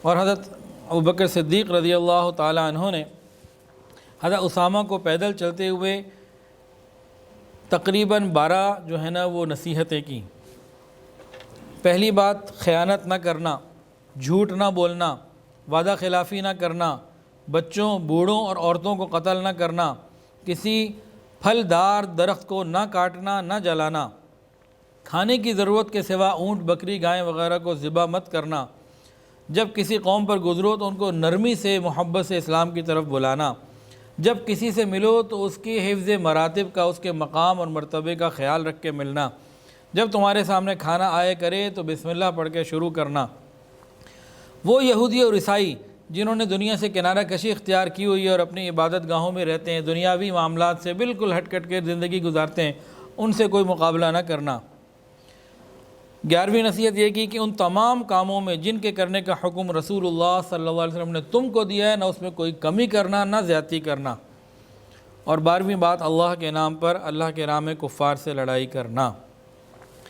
اور حضرت ابوبکر صدیق رضی اللہ تعالیٰ عنہ نے حضرت اسامہ کو پیدل چلتے ہوئے تقریباً 12 جو ہے نا وہ نصیحتیں کی۔ پہلی بات، خیانت نہ کرنا، جھوٹ نہ بولنا، وعدہ خلافی نہ کرنا، بچوں، بوڑھوں اور عورتوں کو قتل نہ کرنا، کسی پھلدار درخت کو نہ کاٹنا، نہ جلانا، کھانے کی ضرورت کے سوا اونٹ، بکری، گائے وغیرہ کو ذبح مت کرنا، جب کسی قوم پر گزرو تو ان کو نرمی سے، محبت سے اسلام کی طرف بلانا، جب کسی سے ملو تو اس کی حفظ مراتب کا، اس کے مقام اور مرتبے کا خیال رکھ کے ملنا، جب تمہارے سامنے کھانا آئے کرے تو بسم اللہ پڑھ کے شروع کرنا۔ وہ یہودی اور عیسائی جنہوں نے دنیا سے کنارہ کشی اختیار کی ہوئی ہے اور اپنی عبادت گاہوں میں رہتے ہیں، دنیاوی معاملات سے بالکل ہٹ کٹ کے زندگی گزارتے ہیں، ان سے کوئی مقابلہ نہ کرنا۔ 11ویں نصیحت یہ کی کہ ان تمام کاموں میں جن کے کرنے کا حکم رسول اللہ صلی اللہ علیہ وسلم نے تم کو دیا ہے، نہ اس میں کوئی کمی کرنا، نہ زیادتی کرنا۔ اور 12ویں بات، اللہ کے نام پر اللہ کے راہ میں کفار سے لڑائی کرنا۔